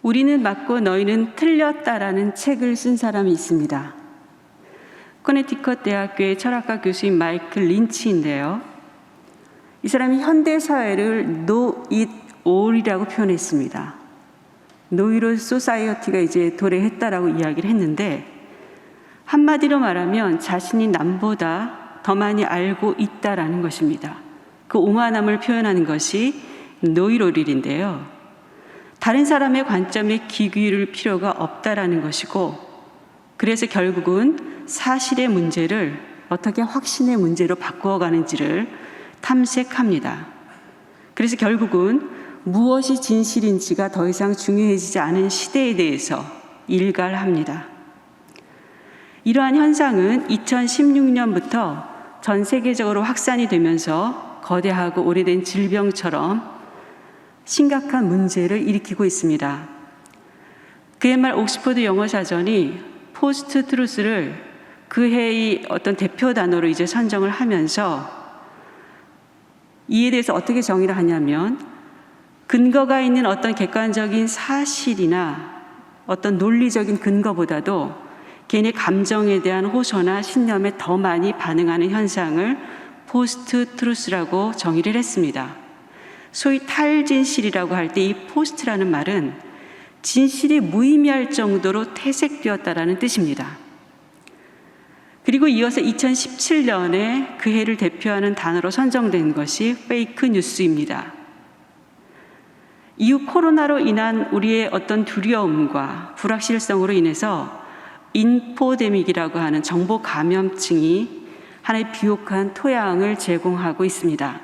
우리는 맞고 너희는 틀렸다라는 책을 쓴 사람이 있습니다. 커네티컷 대학교의 철학과 교수인 마이클 린치인데요. 이 사람이 현대 사회를 Know it all이라고 표현했습니다. Know it all society가 이제 도래했다라고 이야기를 했는데, 한마디로 말하면 자신이 남보다 더 많이 알고 있다라는 것입니다. 그 오만함을 표현하는 것이 Know it all인데요. 다른 사람의 관점에 귀 기울일 필요가 없다라는 것이고, 그래서 결국은 사실의 문제를 어떻게 확신의 문제로 바꾸어가는지를 탐색합니다. 그래서 결국은 무엇이 진실인지가 더 이상 중요해지지 않은 시대에 대해서 일갈합니다. 이러한 현상은 2016년부터 전 세계적으로 확산이 되면서 거대하고 오래된 질병처럼 심각한 문제를 일으키고 있습니다. 그해 말 옥스퍼드 영어사전이 포스트 트루스를 그 해의 어떤 대표 단어로 이제 선정을 하면서 이에 대해서 어떻게 정의를 하냐면, 근거가 있는 어떤 객관적인 사실이나 어떤 논리적인 근거보다도 개인의 감정에 대한 호소나 신념에 더 많이 반응하는 현상을 포스트 트루스라고 정의를 했습니다. 소위 탈진실이라고 할 때 이 포스트라는 말은 진실이 무의미할 정도로 퇴색되었다라는 뜻입니다. 그리고 이어서 2017년에 그 해를 대표하는 단어로 선정된 것이 페이크 뉴스입니다. 이후 코로나로 인한 우리의 어떤 두려움과 불확실성으로 인해서 인포데믹이라고 하는 정보 감염증이 하나의 비옥한 토양을 제공하고 있습니다.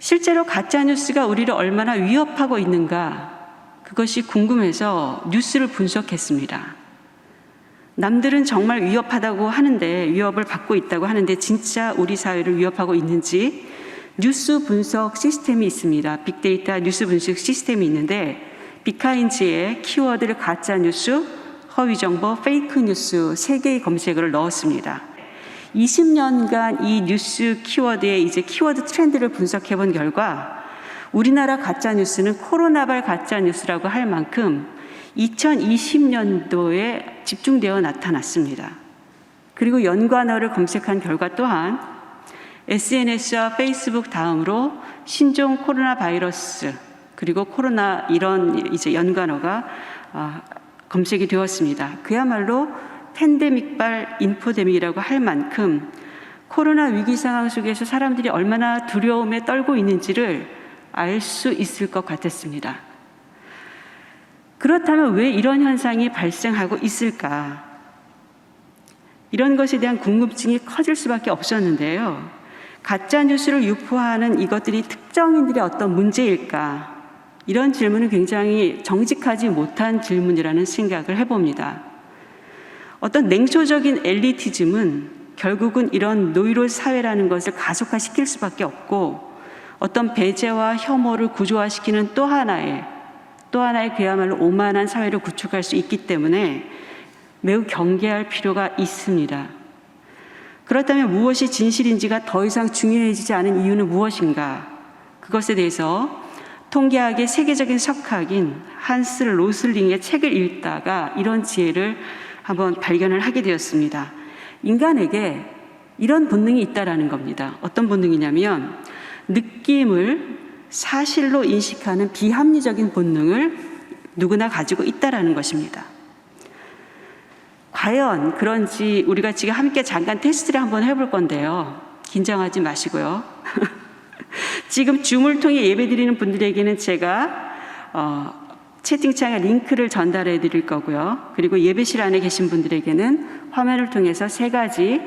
실제로 가짜뉴스가 우리를 얼마나 위협하고 있는가, 그것이 궁금해서 뉴스를 분석했습니다. 남들은 정말 위협하다고 하는데, 위협을 받고 있다고 하는데 진짜 우리 사회를 위협하고 있는지 뉴스 분석 시스템이 있습니다. 빅데이터 뉴스 분석 시스템이 있는데, 빅카인즈에 키워드를 가짜뉴스, 허위정보, 페이크뉴스 3개의 검색어를 넣었습니다. 20년간 이 뉴스 키워드의 이제 키워드 트렌드를 분석해 본 결과, 우리나라 가짜뉴스는 코로나발 가짜뉴스라고 할 만큼 2020년도에 집중되어 나타났습니다. 그리고 연관어를 검색한 결과 또한 SNS와 페이스북 다음으로 신종 코로나 바이러스, 그리고 코로나 이런 이제 연관어가 검색이 되었습니다. 그야말로 팬데믹발 인포데믹이라고 할 만큼 코로나 위기 상황 속에서 사람들이 얼마나 두려움에 떨고 있는지를 알 수 있을 것 같았습니다. 그렇다면 왜 이런 현상이 발생하고 있을까? 이런 것에 대한 궁금증이 커질 수밖에 없었는데요. 가짜 뉴스를 유포하는 이것들이 특정인들의 어떤 문제일까? 이런 질문은 굉장히 정직하지 못한 질문이라는 생각을 해봅니다. 어떤 냉소적인 엘리티즘은 결국은 이런 노이로즈 사회라는 것을 가속화시킬 수밖에 없고, 어떤 배제와 혐오를 구조화시키는 또 하나의 그야말로 오만한 사회를 구축할 수 있기 때문에 매우 경계할 필요가 있습니다. 그렇다면 무엇이 진실인지가 더 이상 중요해지지 않은 이유는 무엇인가? 그것에 대해서 통계학의 세계적인 석학인 한스 로슬링의 책을 읽다가 이런 지혜를 한번 발견을 하게 되었습니다. 인간에게 이런 본능이 있다라는 겁니다. 어떤 본능이냐면, 느낌을 사실로 인식하는 비합리적인 본능을 누구나 가지고 있다라는 것입니다. 과연 그런지 우리가 지금 함께 잠깐 테스트를 한번 해볼 건데요. 긴장하지 마시고요. 지금 줌을 통해 예배드리는 분들에게는 제가 채팅창에 링크를 전달해 드릴 거고요. 그리고 예배실 안에 계신 분들에게는 화면을 통해서 3가지,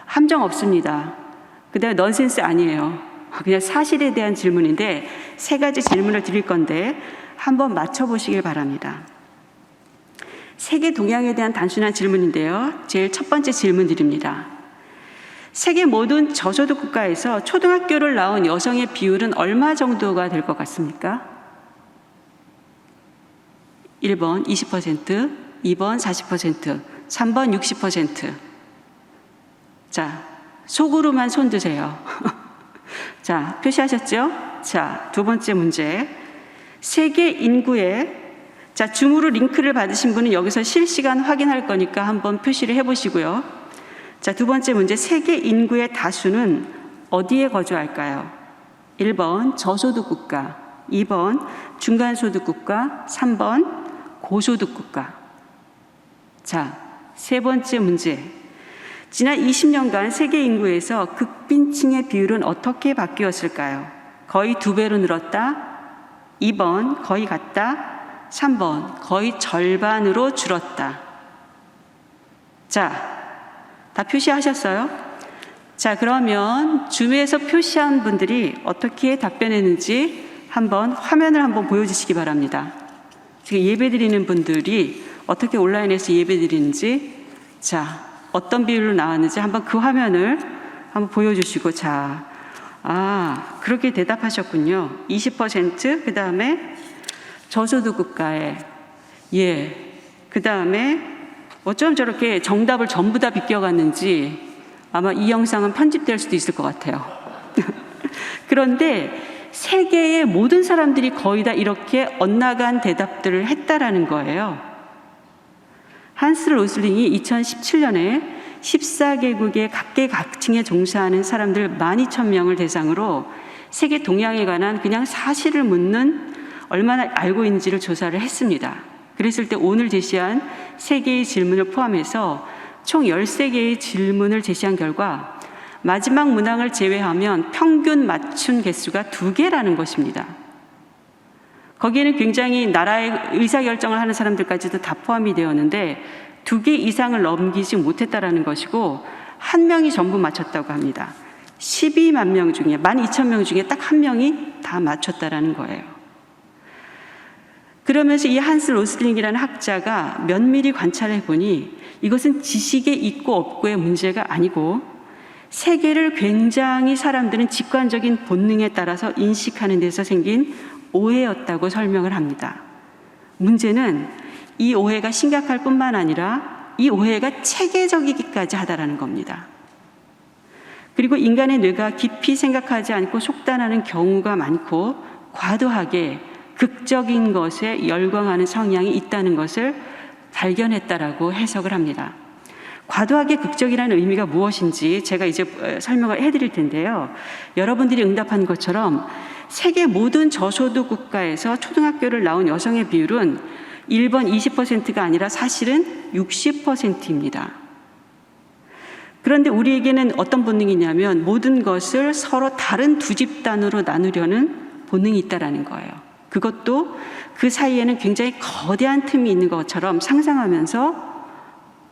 함정 없습니다. 그다음에 넌센스 아니에요. 그냥 사실에 대한 질문인데 3가지 질문을 드릴 건데 한번 맞춰보시길 바랍니다. 세계 동향에 대한 단순한 질문인데요. 제일 첫 번째 질문 드립니다. 세계 모든 저소득 국가에서 초등학교를 나온 여성의 비율은 얼마 정도가 될 것 같습니까? 1번 20%, 2번 40%, 3번 60%. 자, 속으로만 손 드세요. 자, 표시하셨죠? 자, 2번째 문제. 세계 인구의 자, 줌으로 링크를 받으신 분은 여기서 실시간 확인할 거니까 한번 표시를 해보시고요. 자, 두 번째 문제, 세계 인구의 다수는 어디에 거주할까요? 1번 저소득 국가, 2번 중간소득 국가, 3번 고소득 국가. 자, 세 번째 문제, 지난 20년간 세계 인구에서 극빈층의 비율은 어떻게 바뀌었을까요? 거의 2배로 늘었다, 2번 거의 같다, 3번 거의 절반으로 줄었다. 자, 다 표시하셨어요? 자, 그러면 줌에서 표시한 분들이 어떻게 답변했는지 한번 화면을 한번 보여주시기 바랍니다. 지금 예배드리는 분들이 어떻게 온라인에서 예배드리는지, 자, 어떤 비율로 나왔는지 한번 그 화면을 한번 보여주시고, 자, 그렇게 대답하셨군요. 20%, 그 다음에 저소득 국가에, 그 다음에 어쩜 저렇게 정답을 전부 다 비껴갔는지 아마 이 영상은 편집될 수도 있을 것 같아요. 그런데 세계의 모든 사람들이 거의 다 이렇게 엇나간 대답들을 했다라는 거예요. 한스 로슬링이 2017년에 14개국의 각계각층에 종사하는 사람들 12,000명을 대상으로 세계 동향에 관한 그냥 사실을 묻는 얼마나 알고 있는지를 조사를 했습니다. 그랬을 때 오늘 제시한 3개의 질문을 포함해서 총 13개의 질문을 제시한 결과 마지막 문항을 제외하면 평균 맞춘 개수가 2개라는 것입니다. 거기에는 굉장히 나라의 의사결정을 하는 사람들까지도 다 포함이 되었는데 2개 이상을 넘기지 못했다라는 것이고, 1명이 전부 맞췄다고 합니다. 12만 명 중에 12,000명 중에 딱 1명이 다 맞췄다라는 거예요. 그러면서 이 한스 로슬링이라는 학자가 면밀히 관찰해 보니 이것은 지식의 있고 없고의 문제가 아니고 세계를 굉장히 사람들은 직관적인 본능에 따라서 인식하는 데서 생긴 오해였다고 설명을 합니다. 문제는 이 오해가 심각할 뿐만 아니라 이 오해가 체계적이기까지 하다라는 겁니다. 그리고 인간의 뇌가 깊이 생각하지 않고 속단하는 경우가 많고 과도하게 극적인 것에 열광하는 성향이 있다는 것을 발견했다라고 해석을 합니다. 과도하게 극적이라는 의미가 무엇인지 제가 이제 설명을 해드릴 텐데요. 여러분들이 응답한 것처럼 세계 모든 저소득 국가에서 초등학교를 나온 여성의 비율은 1번 20%가 아니라 사실은 60%입니다. 그런데 우리에게는 어떤 본능이냐면 모든 것을 서로 다른 두 집단으로 나누려는 본능이 있다라는 거예요. 그것도 그 사이에는 굉장히 거대한 틈이 있는 것처럼 상상하면서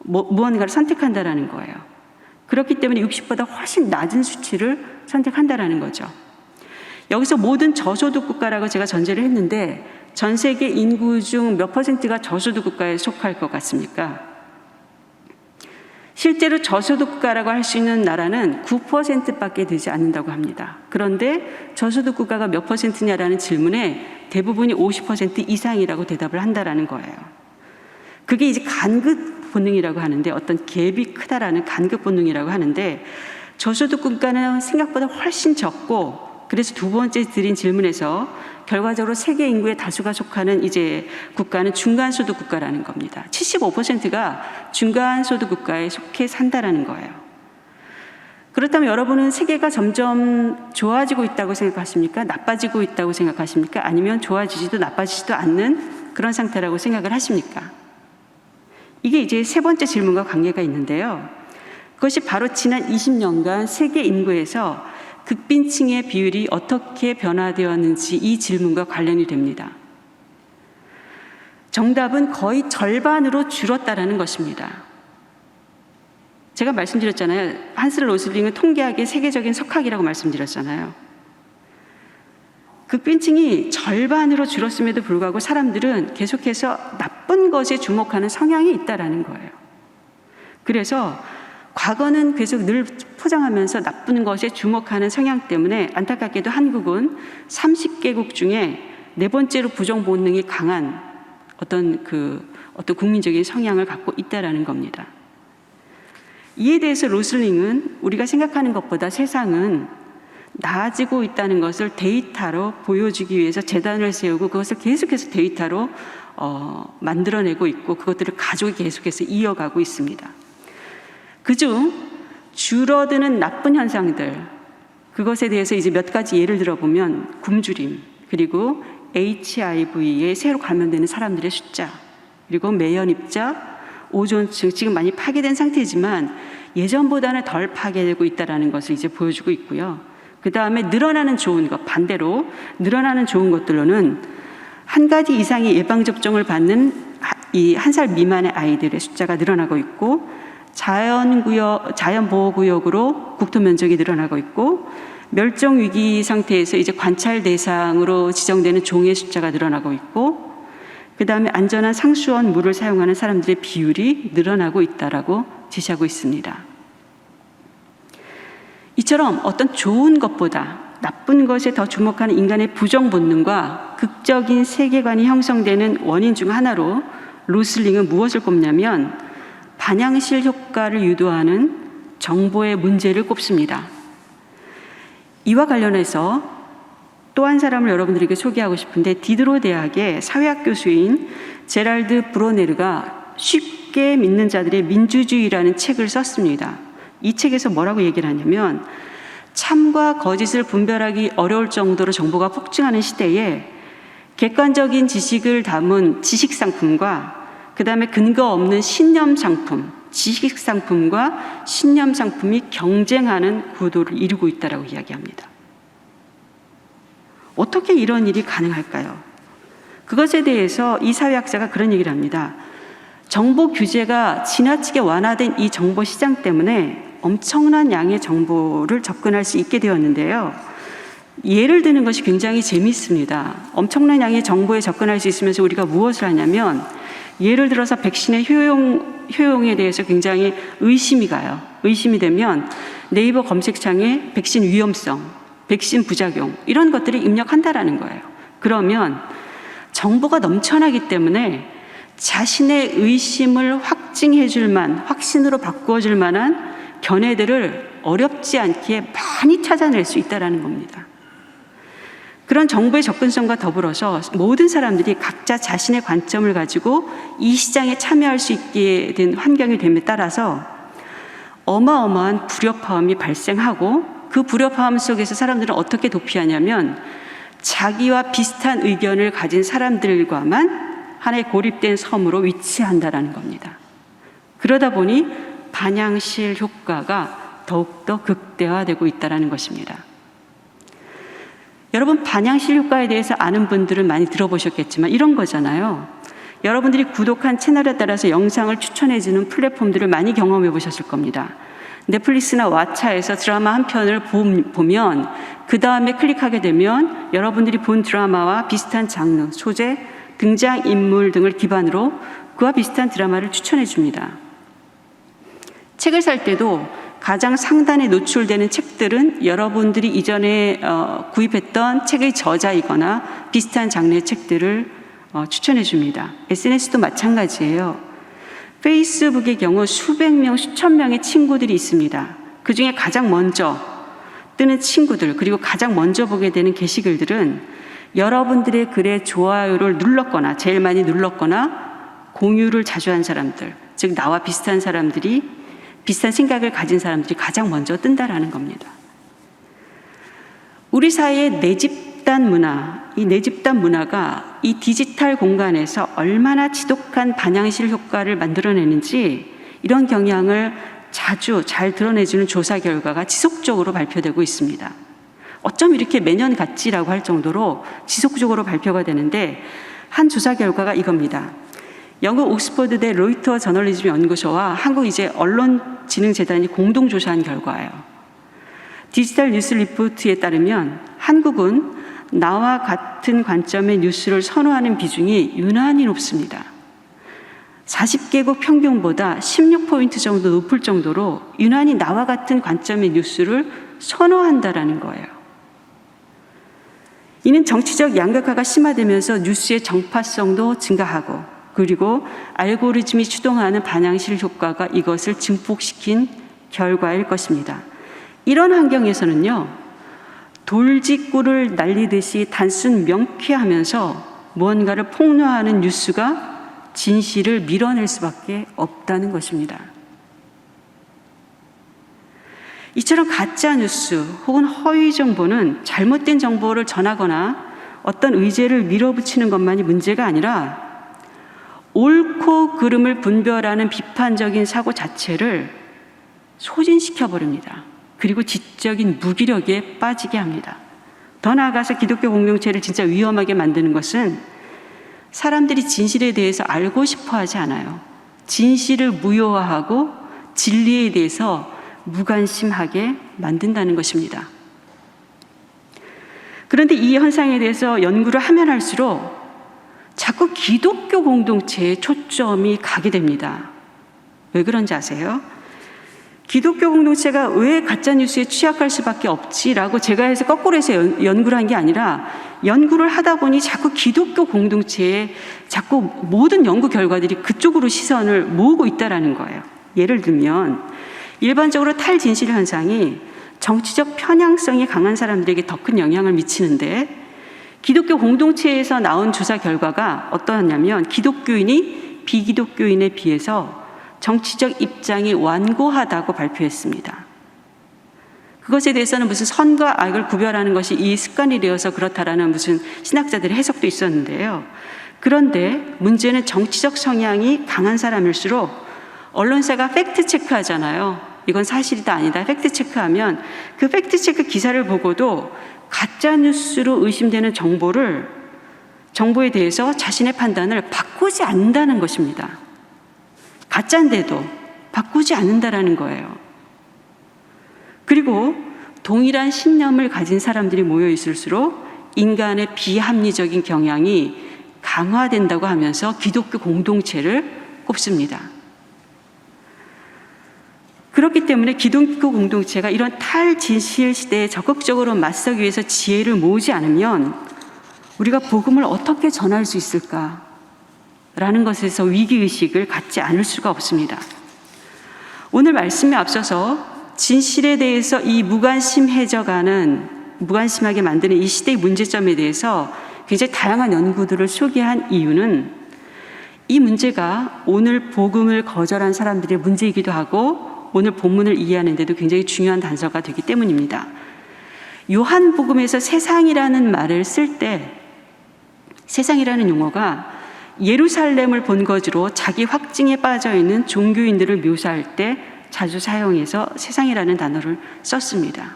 무언가를 선택한다라는 거예요. 그렇기 때문에 60보다 훨씬 낮은 수치를 선택한다라는 거죠. 여기서 모든 저소득 국가라고 제가 전제를 했는데 전 세계 인구 중 몇 퍼센트가 저소득 국가에 속할 것 같습니까? 실제로 저소득 국가라고 할 수 있는 나라는 9%밖에 되지 않는다고 합니다. 그런데 저소득 국가가 몇 퍼센트냐라는 질문에 대부분이 50% 이상이라고 대답을 한다라는 거예요. 그게 이제 간급 본능이라고 하는데, 어떤 갭이 크다라는 간급 본능이라고 하는데, 저소득 국가는 생각보다 훨씬 적고, 그래서 두 번째 드린 질문에서 결과적으로 세계 인구의 다수가 속하는 이제 국가는 중간소득 국가라는 겁니다. 75%가 중간소득 국가에 속해 산다라는 거예요. 그렇다면 여러분은 세계가 점점 좋아지고 있다고 생각하십니까? 나빠지고 있다고 생각하십니까? 아니면 좋아지지도 나빠지지도 않는 그런 상태라고 생각을 하십니까? 이게 이제 세 번째 질문과 관계가 있는데요. 그것이 바로 지난 20년간 세계 인구에서 극빈층의 비율이 어떻게 변화되었는지 이 질문과 관련이 됩니다. 정답은 거의 절반으로 줄었다라는 것입니다. 제가 말씀드렸잖아요. 한스 로슬링은 통계학의 세계적인 석학이라고 말씀드렸잖아요. 극빈층이 절반으로 줄었음에도 불구하고 사람들은 계속해서 나쁜 것에 주목하는 성향이 있다라는 거예요. 그래서 과거는 계속 늘 포장하면서 나쁜 것에 주목하는 성향 때문에 안타깝게도 한국은 30개국 중에 4번째로 부정 본능이 강한 어떤 국민적인 성향을 갖고 있다라는 겁니다. 이에 대해서 로슬링은 우리가 생각하는 것보다 세상은 나아지고 있다는 것을 데이터로 보여주기 위해서 재단을 세우고 그것을 계속해서 데이터로 만들어내고 있고 그것들을 가족이 계속해서 이어가고 있습니다. 그중 줄어드는 나쁜 현상들, 그것에 대해서 이제 몇 가지 예를 들어보면 굶주림, 그리고 HIV에 새로 감염되는 사람들의 숫자, 그리고 매연입자, 오존층, 지금 많이 파괴된 상태지만 예전보다는 덜 파괴되고 있다는 것을 이제 보여주고 있고요. 그 다음에 늘어나는 좋은 것, 반대로 늘어나는 좋은 것들로는 한 가지 이상의 예방접종을 받는 이 1살 미만의 아이들의 숫자가 늘어나고 있고, 자연보호구역으로 국토 면적이 늘어나고 있고, 멸종위기 상태에서 이제 관찰 대상으로 지정되는 종의 숫자가 늘어나고 있고, 그 다음에 안전한 상수원 물을 사용하는 사람들의 비율이 늘어나고 있다라고 제시하고 있습니다. 이처럼 어떤 좋은 것보다 나쁜 것에 더 주목하는 인간의 부정 본능과 극적인 세계관이 형성되는 원인 중 하나로 로슬링은 무엇을 꼽냐면 반향실 효과를 유도하는 정보의 문제를 꼽습니다. 이와 관련해서 또 한 사람을 여러분들에게 소개하고 싶은데, 디드로 대학의 사회학 교수인 제랄드 브로네르가 쉽게 믿는 자들의 민주주의라는 책을 썼습니다. 이 책에서 뭐라고 얘기를 하냐면, 참과 거짓을 분별하기 어려울 정도로 정보가 폭증하는 시대에 객관적인 지식을 담은 지식상품과 그 다음에 근거 없는 신념상품, 지식상품과 신념상품이 경쟁하는 구도를 이루고 있다고 이야기합니다. 어떻게 이런 일이 가능할까요? 그것에 대해서 이 사회학자가 그런 얘기를 합니다. 정보 규제가 지나치게 완화된 이 정보 시장 때문에 엄청난 양의 정보를 접근할 수 있게 되었는데요. 예를 드는 것이 굉장히 재미있습니다. 엄청난 양의 정보에 접근할 수 있으면서 우리가 무엇을 하냐면, 예를 들어서 백신의 효용에 대해서 굉장히 의심이 가요. 의심이 되면 네이버 검색창에 백신 위험성, 백신 부작용, 이런 것들을 입력한다라는 거예요. 그러면 정보가 넘쳐나기 때문에 자신의 의심을 확신으로 바꾸어줄 만한 견해들을 어렵지 않게 많이 찾아낼 수 있다는 겁니다. 그런 정보의 접근성과 더불어서 모든 사람들이 각자 자신의 관점을 가지고 이 시장에 참여할 수 있게 된 환경이 됨에 따라서 어마어마한 불협화음이 발생하고, 그 불협화음 속에서 사람들은 어떻게 도피하냐면 자기와 비슷한 의견을 가진 사람들과만 하나의 고립된 섬으로 위치한다라는 겁니다. 그러다 보니 반향실 효과가 더욱더 극대화되고 있다는 것입니다. 여러분, 반향실 효과에 대해서 아는 분들은 많이 들어보셨겠지만 이런 거잖아요. 여러분들이 구독한 채널에 따라서 영상을 추천해주는 플랫폼들을 많이 경험해 보셨을 겁니다. 넷플릭스나 왓챠에서 드라마 한 편을 보면 그 다음에 클릭하게 되면 여러분들이 본 드라마와 비슷한 장르, 소재, 등장인물 등을 기반으로 그와 비슷한 드라마를 추천해 줍니다. 책을 살 때도 가장 상단에 노출되는 책들은 여러분들이 이전에 구입했던 책의 저자이거나 비슷한 장르의 책들을 추천해 줍니다. SNS도 마찬가지예요. 페이스북의 경우 수백 명, 수천 명의 친구들이 있습니다. 그 중에 가장 먼저 뜨는 친구들, 그리고 가장 먼저 보게 되는 게시글들은 여러분들의 글에 좋아요를 눌렀거나 제일 많이 눌렀거나 공유를 자주 한 사람들, 즉 나와 비슷한 사람들이, 비슷한 생각을 가진 사람들이 가장 먼저 뜬다라는 겁니다. 우리 사회의 내집단 문화, 이 내집단 문화가 이 디지털 공간에서 얼마나 지독한 반향실 효과를 만들어내는지, 이런 경향을 자주 잘 드러내주는 조사 결과가 지속적으로 발표되고 있습니다. 어쩜 이렇게 매년 같지라고 할 정도로 지속적으로 발표가 되는데, 한 조사 결과가 이겁니다. 영국 옥스퍼드대 로이터 저널리즘 연구소와 한국 언론진흥재단이 공동 조사한 결과예요. 디지털 뉴스 리포트에 따르면 한국은 나와 같은 관점의 뉴스를 선호하는 비중이 유난히 높습니다. 40개국 평균보다 16포인트 정도 높을 정도로 유난히 나와 같은 관점의 뉴스를 선호한다라는 거예요. 이는 정치적 양극화가 심화되면서 뉴스의 정파성도 증가하고, 그리고 알고리즘이 추동하는 반향실 효과가 이것을 증폭시킨 결과일 것입니다. 이런 환경에서는요, 돌직구를 날리듯이 단순 명쾌하면서 무언가를 폭로하는 뉴스가 진실을 밀어낼 수밖에 없다는 것입니다. 이처럼 가짜 뉴스 혹은 허위 정보는 잘못된 정보를 전하거나 어떤 의제를 밀어붙이는 것만이 문제가 아니라 옳고 그름을 분별하는 비판적인 사고 자체를 소진시켜버립니다. 그리고 지적인 무기력에 빠지게 합니다. 더 나아가서 기독교 공동체를 진짜 위험하게 만드는 것은 사람들이 진실에 대해서 알고 싶어 하지 않아요. 진실을 무효화하고 진리에 대해서 무관심하게 만든다는 것입니다. 그런데 이 현상에 대해서 연구를 하면 할수록 자꾸 기독교 공동체에 초점이 가게 됩니다. 왜 그런지 아세요? 기독교 공동체가 왜 가짜뉴스에 취약할 수밖에 없지라고 제가 해서 거꾸로 해서 연구를 한 게 아니라 연구를 하다 보니 자꾸 기독교 공동체에 자꾸 모든 연구 결과들이 그쪽으로 시선을 모으고 있다는 거예요. 예를 들면 일반적으로 탈진실 현상이 정치적 편향성이 강한 사람들에게 더 큰 영향을 미치는데 기독교 공동체에서 나온 조사 결과가 어떠냐면 기독교인이 비기독교인에 비해서 정치적 입장이 완고하다고 발표했습니다. 그것에 대해서는 무슨 선과 악을 구별하는 것이 이 습관이 되어서 그렇다라는 무슨 신학자들의 해석도 있었는데요. 그런데 문제는 정치적 성향이 강한 사람일수록 언론사가 팩트 체크하잖아요. 이건 사실이다 아니다 팩트 체크하면 그 팩트 체크 기사를 보고도 가짜 뉴스로 의심되는 정보에 대해서 자신의 판단을 바꾸지 않는다는 것입니다. 가짜인데도 바꾸지 않는다라는 거예요. 그리고 동일한 신념을 가진 사람들이 모여 있을수록 인간의 비합리적인 경향이 강화된다고 하면서 기독교 공동체를 꼽습니다. 그렇기 때문에 기독교 공동체가 이런 탈진실 시대에 적극적으로 맞서기 위해서 지혜를 모으지 않으면 우리가 복음을 어떻게 전할 수 있을까라는 것에서 위기의식을 갖지 않을 수가 없습니다. 오늘 말씀에 앞서서 진실에 대해서 이 무관심하게 만드는 이 시대의 문제점에 대해서 굉장히 다양한 연구들을 소개한 이유는 이 문제가 오늘 복음을 거절한 사람들의 문제이기도 하고 오늘 본문을 이해하는 데도 굉장히 중요한 단서가 되기 때문입니다. 요한복음에서 세상이라는 말을 쓸 때 세상이라는 용어가 예루살렘을 본거지로 자기 확증에 빠져있는 종교인들을 묘사할 때 자주 사용해서 세상이라는 단어를 썼습니다.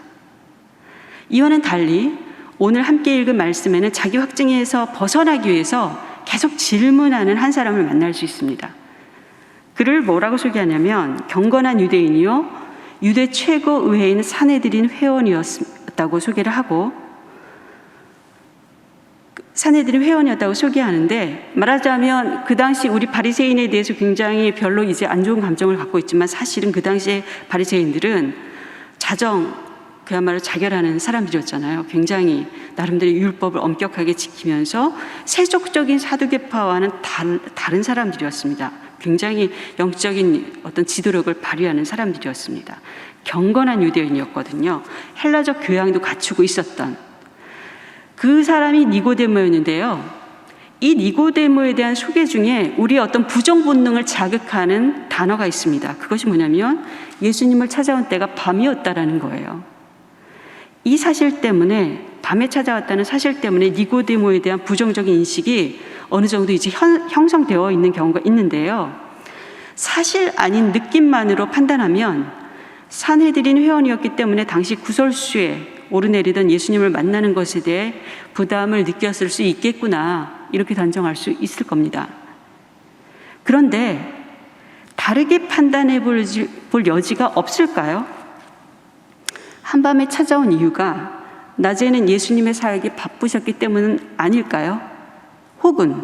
이와는 달리 오늘 함께 읽은 말씀에는 자기 확증에서 벗어나기 위해서 계속 질문하는 한 사람을 만날 수 있습니다. 그를 뭐라고 소개하냐면 경건한 유대인이요 유대 최고 의회인 산헤드린 회원이었다고 소개를 하고 산헤드린 회원이었다고 소개하는데 말하자면 그 당시 우리 바리새인에 대해서 굉장히 별로 이제 안 좋은 감정을 갖고 있지만 사실은 그 당시에 바리새인들은 그야말로 자결하는 사람들이었잖아요. 굉장히 나름대로 율법을 엄격하게 지키면서 세속적인 사두개파와는 다른 사람들이었습니다. 굉장히 영적인 어떤 지도력을 발휘하는 사람들이었습니다. 경건한 유대인이었거든요. 헬라적 교양도 갖추고 있었던 그 사람이 니고데모였는데요. 이 니고데모에 대한 소개 중에 우리의 어떤 부정 본능을 자극하는 단어가 있습니다. 그것이 뭐냐면 예수님을 찾아온 때가 밤이었다라는 거예요. 이 사실 때문에 밤에 찾아왔다는 사실 때문에 니고데모에 대한 부정적인 인식이 어느 정도 이제 형성되어 있는 경우가 있는데요. 사실 아닌 느낌만으로 판단하면 산헤드린 회원이었기 때문에 당시 구설수에 오르내리던 예수님을 만나는 것에 대해 부담을 느꼈을 수 있겠구나 이렇게 단정할 수 있을 겁니다. 그런데 다르게 판단해 볼 여지가 없을까요? 한밤에 찾아온 이유가 낮에는 예수님의 사역이 바쁘셨기 때문은 아닐까요? 혹은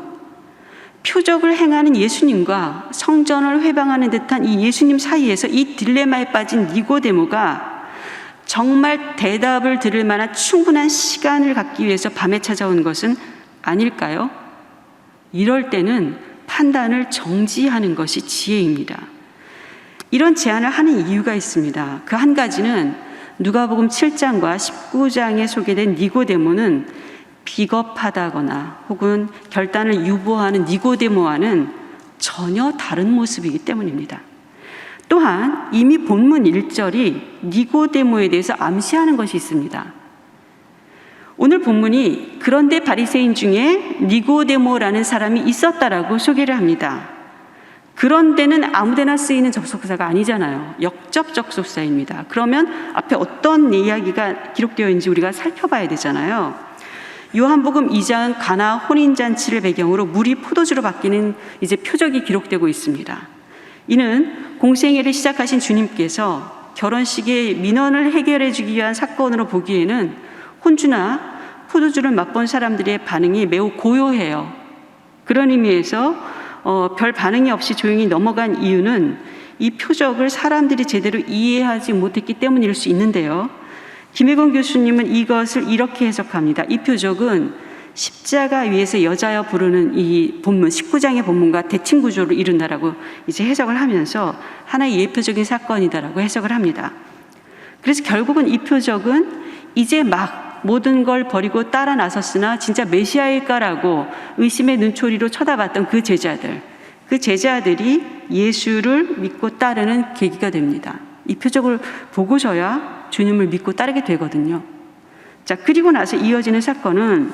표적을 행하는 예수님과 성전을 회방하는 듯한 이 예수님 사이에서 이 딜레마에 빠진 니고데모가 정말 대답을 들을 만한 충분한 시간을 갖기 위해서 밤에 찾아온 것은 아닐까요? 이럴 때는 판단을 정지하는 것이 지혜입니다. 이런 제안을 하는 이유가 있습니다. 그 한 가지는 누가복음 7장과 19장에 소개된 니고데모는 비겁하다거나 혹은 결단을 유보하는 니고데모와는 전혀 다른 모습이기 때문입니다. 또한 이미 본문 1절이 니고데모에 대해서 암시하는 것이 있습니다. 오늘 본문이 그런데 바리새인 중에 니고데모라는 사람이 있었다라고 소개를 합니다. 그런데는 아무데나 쓰이는 접속사가 아니잖아요. 역접 접속사입니다. 그러면 앞에 어떤 이야기가 기록되어 있는지 우리가 살펴봐야 되잖아요. 요한복음 2장 가나 혼인잔치를 배경으로 물이 포도주로 바뀌는 이제 표적이 기록되고 있습니다. 이는 공생애를 시작하신 주님께서 결혼식의 민원을 해결해 주기 위한 사건으로 보기에는 혼주나 포도주를 맛본 사람들의 반응이 매우 고요해요. 그런 의미에서 별 반응이 없이 조용히 넘어간 이유는 이 표적을 사람들이 제대로 이해하지 못했기 때문일 수 있는데요. 김혜건 교수님은 이것을 이렇게 해석합니다. 이 표적은 십자가 위에서 여자여 부르는 이 본문 19장의 본문과 대칭 구조를 이룬다라고 이제 해석을 하면서 하나의 예표적인 사건이다라고 해석을 합니다. 그래서 결국은 이 표적은 이제 막 모든 걸 버리고 따라 나섰으나 진짜 메시아일까라고 의심의 눈초리로 쳐다봤던 그 제자들이 예수를 믿고 따르는 계기가 됩니다. 이 표적을 보고서야 주님을 믿고 따르게 되거든요. 자, 그리고 나서 이어지는 사건은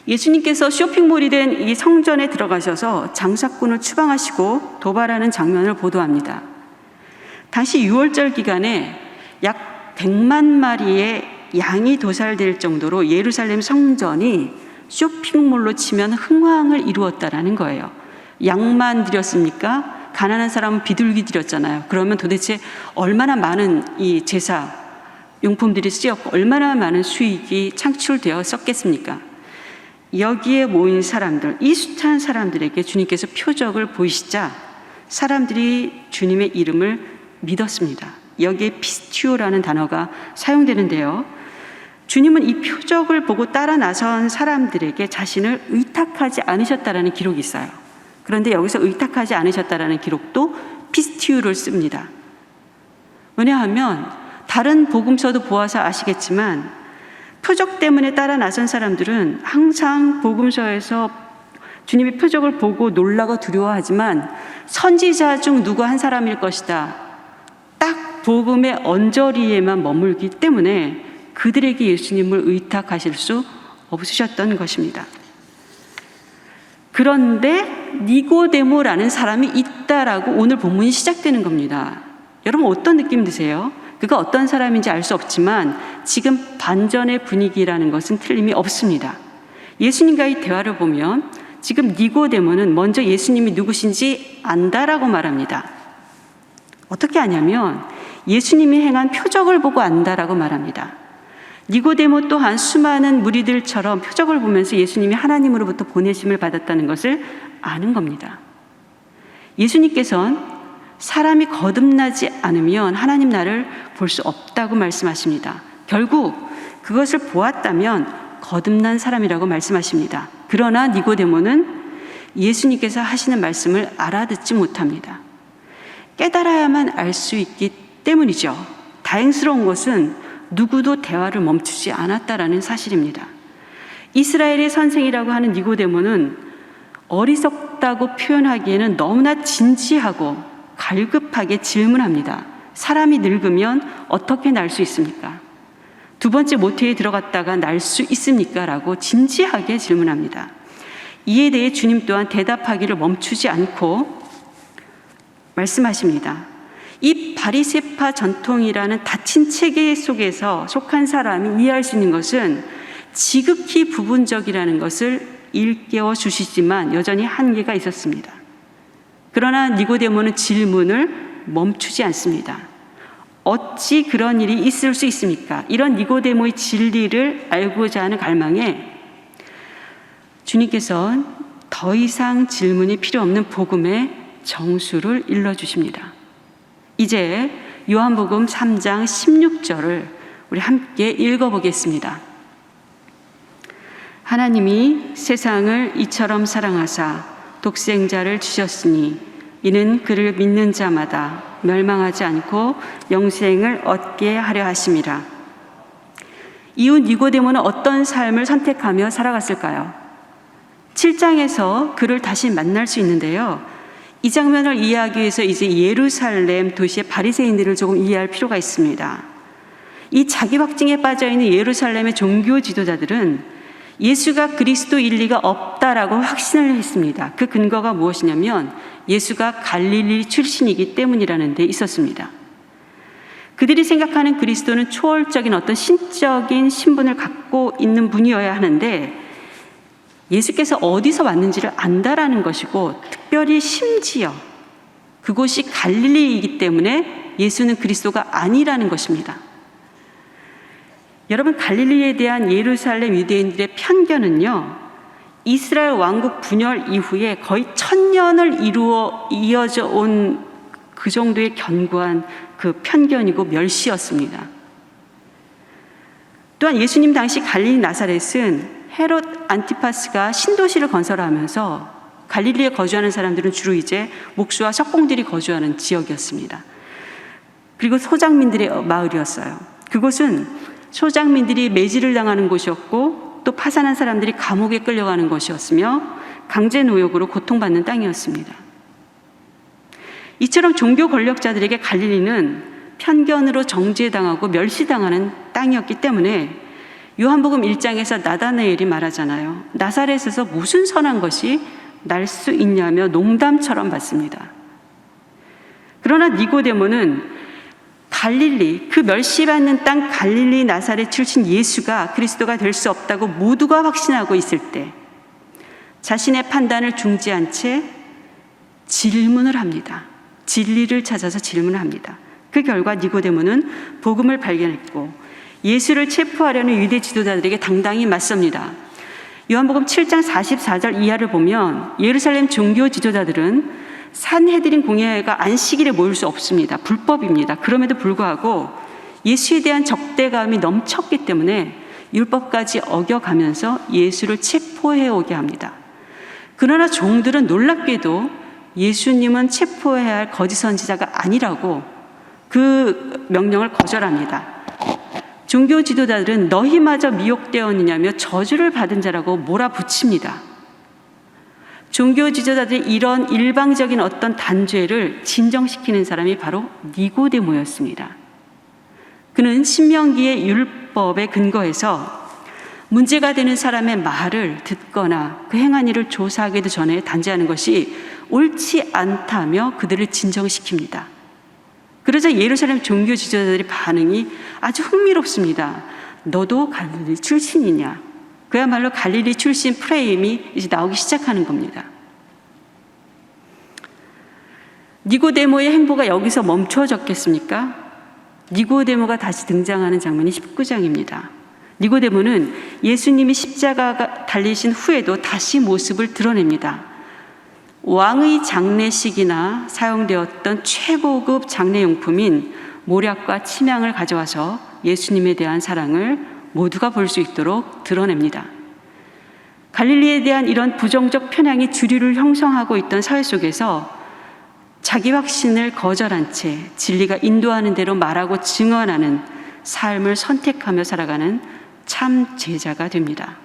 예수님께서 쇼핑몰이 된 이 성전에 들어가셔서 장사꾼을 추방하시고 도발하는 장면을 보도합니다. 당시 6월절 기간에 약 100만 마리의 양이 도살될 정도로 예루살렘 성전이 쇼핑몰로 치면 흥황을 이루었다라는 거예요. 양만 드렸습니까? 가난한 사람은 비둘기 드렸잖아요. 그러면 도대체 얼마나 많은 이 제사 용품들이 쓰였고 얼마나 많은 수익이 창출되었었겠습니까? 여기에 모인 사람들, 이 숱한 사람들에게 주님께서 표적을 보이시자 사람들이 주님의 이름을 믿었습니다. 여기에 피스티오라는 단어가 사용되는데요. 주님은 이 표적을 보고 따라 나선 사람들에게 자신을 의탁하지 않으셨다라는 기록이 있어요. 그런데 여기서 의탁하지 않으셨다라는 기록도 피스티오를 씁니다. 왜냐하면 다른 복음서도 보아서 아시겠지만 표적 때문에 따라 나선 사람들은 항상 복음서에서 주님의 표적을 보고 놀라고 두려워하지만 선지자 중 누구 한 사람일 것이다. 딱 복음의 언저리에만 머물기 때문에 그들에게 예수님을 의탁하실 수 없으셨던 것입니다. 그런데 니고데모라는 사람이 있다라고 오늘 본문이 시작되는 겁니다. 여러분 어떤 느낌 드세요? 그가 어떤 사람인지 알 수 없지만 지금 반전의 분위기라는 것은 틀림이 없습니다. 예수님과의 대화를 보면 지금 니고데모는 먼저 예수님이 누구신지 안다라고 말합니다. 어떻게 아냐면 예수님이 행한 표적을 보고 안다라고 말합니다. 니고데모 또한 수많은 무리들처럼 표적을 보면서 예수님이 하나님으로부터 보내심을 받았다는 것을 아는 겁니다. 예수님께서는 사람이 거듭나지 않으면 하나님 나라를 볼 수 없다고 말씀하십니다. 결국 그것을 보았다면 거듭난 사람이라고 말씀하십니다. 그러나 니고데모는 예수님께서 하시는 말씀을 알아듣지 못합니다. 깨달아야만 알 수 있기 때문이죠. 다행스러운 것은 누구도 대화를 멈추지 않았다라는 사실입니다. 이스라엘의 선생이라고 하는 니고데모는 어리석다고 표현하기에는 너무나 진지하고 갈급하게 질문합니다. 사람이 늙으면 어떻게 날 수 있습니까? 두 번째 모태에 들어갔다가 날 수 있습니까? 라고 진지하게 질문합니다. 이에 대해 주님 또한 대답하기를 멈추지 않고 말씀하십니다. 이 바리새파 전통이라는 닫힌 체계 속에서 속한 사람이 이해할 수 있는 것은 지극히 부분적이라는 것을 일깨워 주시지만 여전히 한계가 있었습니다. 그러나 니고데모는 질문을 멈추지 않습니다. 어찌 그런 일이 있을 수 있습니까? 이런 니고데모의 진리를 알고자 하는 갈망에 주님께서는 더 이상 질문이 필요 없는 복음의 정수를 일러주십니다. 이제 요한복음 3장 16절을 우리 함께 읽어보겠습니다. 하나님이 세상을 이처럼 사랑하사 독생자를 주셨으니 이는 그를 믿는 자마다 멸망하지 않고 영생을 얻게 하려 하심이라. 이웃 니고데모는 어떤 삶을 선택하며 살아갔을까요? 7장에서 그를 다시 만날 수 있는데요. 이 장면을 이해하기 위해서 이제 예루살렘 도시의 바리새인들을 조금 이해할 필요가 있습니다. 이 자기 확증에 빠져있는 예루살렘의 종교 지도자들은 예수가 그리스도일 리가 없다라고 확신을 했습니다. 그 근거가 무엇이냐면 예수가 갈릴리 출신이기 때문이라는 데 있었습니다. 그들이 생각하는 그리스도는 초월적인 어떤 신적인 신분을 갖고 있는 분이어야 하는데 예수께서 어디서 왔는지를 안다라는 것이고, 특별히 심지어 그곳이 갈릴리이기 때문에 예수는 그리스도가 아니라는 것입니다. 여러분, 갈릴리에 대한 예루살렘 유대인들의 편견은요, 이스라엘 왕국 분열 이후에 거의 1000년을 이어져 온 그 정도의 견고한 그 편견이고 멸시였습니다. 또한 예수님 당시 갈릴리 나사렛은 헤롯 안티파스가 신도시를 건설하면서 갈릴리에 거주하는 사람들은 주로 이제 목수와 석공들이 거주하는 지역이었습니다. 그리고 소장민들의 마을이었어요. 그곳은 소장민들이 매질을 당하는 곳이었고 또 파산한 사람들이 감옥에 끌려가는 곳이었으며 강제 노역으로 고통받는 땅이었습니다. 이처럼 종교 권력자들에게 갈릴리는 편견으로 정죄당하고 멸시당하는 땅이었기 때문에 요한복음 1장에서 나다나엘이 말하잖아요. 나사렛에서 무슨 선한 것이 날 수 있냐며 농담처럼 받습니다. 그러나 니고데모는 갈릴리, 그 멸시받는 땅 갈릴리 나사렛 출신 예수가 그리스도가 될 수 없다고 모두가 확신하고 있을 때 자신의 판단을 중지한 채 질문을 합니다. 진리를 찾아서 질문을 합니다. 그 결과 니고데모는 복음을 발견했고 예수를 체포하려는 유대 지도자들에게 당당히 맞섭니다. 요한복음 7장 44절 이하를 보면 예루살렘 종교 지도자들은 산헤드린 공회가 안식일에 모일 수 없습니다. 불법입니다. 그럼에도 불구하고 예수에 대한 적대감이 넘쳤기 때문에 율법까지 어겨가면서 예수를 체포해 오게 합니다. 그러나 종들은 놀랍게도 예수님은 체포해야 할 거짓 선지자가 아니라고 그 명령을 거절합니다. 종교 지도자들은 너희마저 미혹되었느냐며 저주를 받은 자라고 몰아붙입니다. 종교 지도자들의 이런 일방적인 어떤 단죄를 진정시키는 사람이 바로 니고데모였습니다. 그는 신명기의 율법에 근거해서 문제가 되는 사람의 말을 듣거나 그 행한 일을 조사하기도 전에 단죄하는 것이 옳지 않다며 그들을 진정시킵니다. 그러자 예루살렘 종교 지도자들의 반응이 아주 흥미롭습니다. 너도 갈릴리 출신이냐? 그야말로 갈릴리 출신 프레임이 이제 나오기 시작하는 겁니다. 니고데모의 행보가 여기서 멈춰졌겠습니까? 니고데모가 다시 등장하는 장면이 19장입니다. 니고데모는 예수님이 십자가 달리신 후에도 다시 모습을 드러냅니다. 왕의 장례식이나 사용되었던 최고급 장례용품인 모략과 침향을 가져와서 예수님에 대한 사랑을 모두가 볼 수 있도록 드러냅니다. 갈릴리에 대한 이런 부정적 편향이 주류를 형성하고 있던 사회 속에서 자기 확신을 거절한 채 진리가 인도하는 대로 말하고 증언하는 삶을 선택하며 살아가는 참 제자가 됩니다.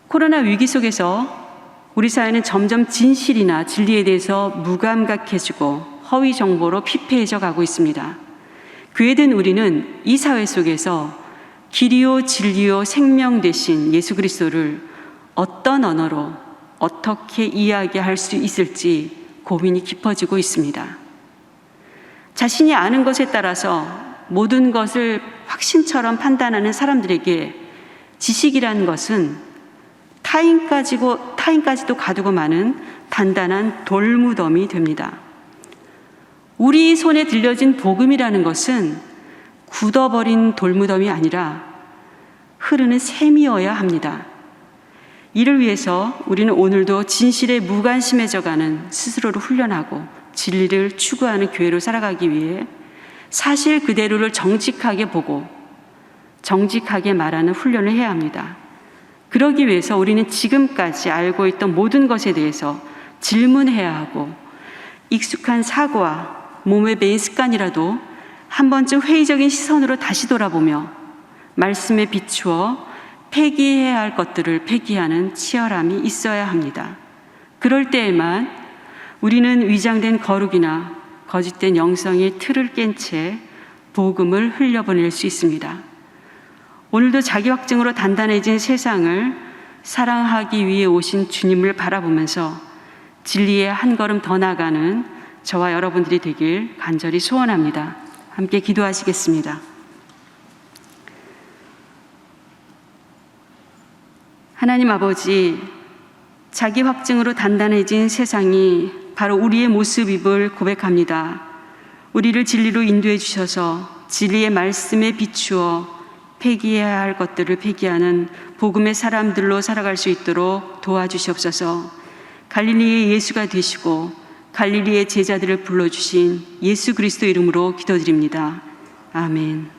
코로나 위기 속에서 우리 사회는 점점 진실이나 진리에 대해서 무감각해지고 허위 정보로 피폐해져 가고 있습니다. 그에 된 우리는 이 사회 속에서 길이요 진리요 생명 되신 예수 그리스도를 어떤 언어로 어떻게 이야기할 수 있을지 고민이 깊어지고 있습니다. 자신이 아는 것에 따라서 모든 것을 확신처럼 판단하는 사람들에게 지식이라는 것은 타인까지도 가두고 마는 단단한 돌무덤이 됩니다. 우리 손에 들려진 복음이라는 것은 굳어버린 돌무덤이 아니라 흐르는 샘이어야 합니다. 이를 위해서 우리는 오늘도 진실에 무관심해져가는 스스로를 훈련하고 진리를 추구하는 교회로 살아가기 위해 사실 그대로를 정직하게 보고 정직하게 말하는 훈련을 해야 합니다. 그러기 위해서 우리는 지금까지 알고 있던 모든 것에 대해서 질문해야 하고 익숙한 사고와 몸에 배인 습관이라도 한 번쯤 회의적인 시선으로 다시 돌아보며 말씀에 비추어 폐기해야 할 것들을 폐기하는 치열함이 있어야 합니다. 그럴 때에만 우리는 위장된 거룩이나 거짓된 영성의 틀을 깬 채 복음을 흘려보낼 수 있습니다. 오늘도 자기 확증으로 단단해진 세상을 사랑하기 위해 오신 주님을 바라보면서 진리의 한 걸음 더 나아가는 저와 여러분들이 되길 간절히 소원합니다. 함께 기도하시겠습니다. 하나님 아버지, 자기 확증으로 단단해진 세상이 바로 우리의 모습임을 고백합니다. 우리를 진리로 인도해 주셔서 진리의 말씀에 비추어 폐기해야 할 것들을 폐기하는 복음의 사람들로 살아갈 수 있도록 도와주시옵소서. 갈릴리의 예수가 되시고 갈릴리의 제자들을 불러주신 예수 그리스도 이름으로 기도드립니다. 아멘.